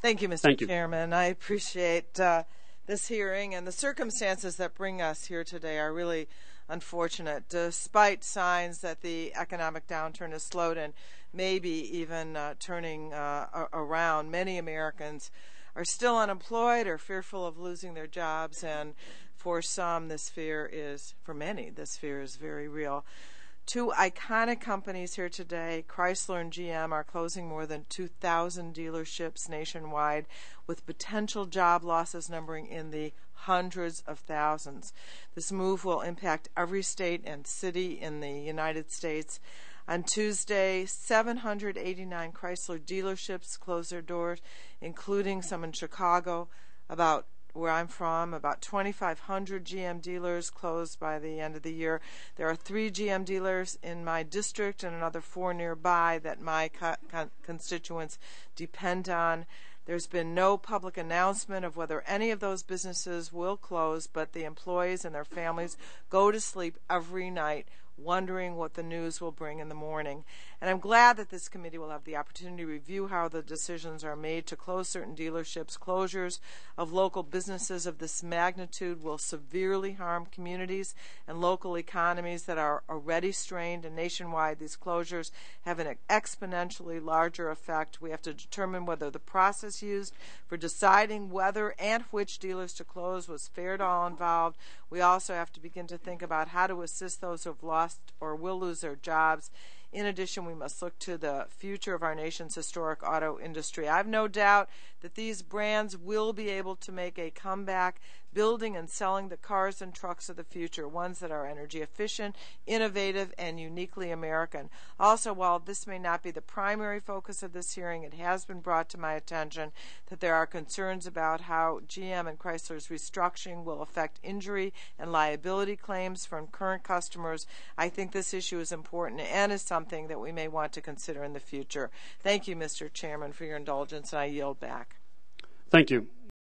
Thank you, Mr. Thank you. Chairman. I appreciate this hearing, and the circumstances that bring us here today are really unfortunate. Despite signs that the economic downturn has slowed and maybe even turning around, many Americans are still unemployed or fearful of losing their jobs, and for some, for many, this fear is very real. Two iconic companies here today, Chrysler and GM, are closing more than 2,000 dealerships nationwide, with potential job losses numbering in the hundreds of thousands. This move will impact every state and city in the United States. On Tuesday, 789 Chrysler dealerships closed their doors, including some in Chicago. About where I'm from, about 2,500 GM dealers closed by the end of the year. There are 3 GM dealers in my district and another 4 nearby that my constituents depend on. There's been no public announcement of whether any of those businesses will close, but the employees and their families go to sleep every night wondering what the news will bring in the morning. And I'm glad that this committee will have the opportunity to review how the decisions are made to close certain dealerships. Closures of local businesses of this magnitude will severely harm communities and local economies that are already strained, and nationwide these closures have an exponentially larger effect. We have to determine whether the process used for deciding whether and which dealers to close was fair to all involved. We also have to begin to think about how to assist those who have lost or will lose their jobs. In addition, we must look to the future of our nation's historic auto industry. I have no doubt that these brands will be able to make a comeback, building and selling the cars and trucks of the future, ones that are energy efficient, innovative, and uniquely American. Also, while this may not be the primary focus of this hearing, it has been brought to my attention that there are concerns about how GM and Chrysler's restructuring will affect injury and liability claims from current customers. I think this issue is important and is something that we may want to consider in the future. Thank you, Mr. Chairman, for your indulgence, and I yield back. Thank you.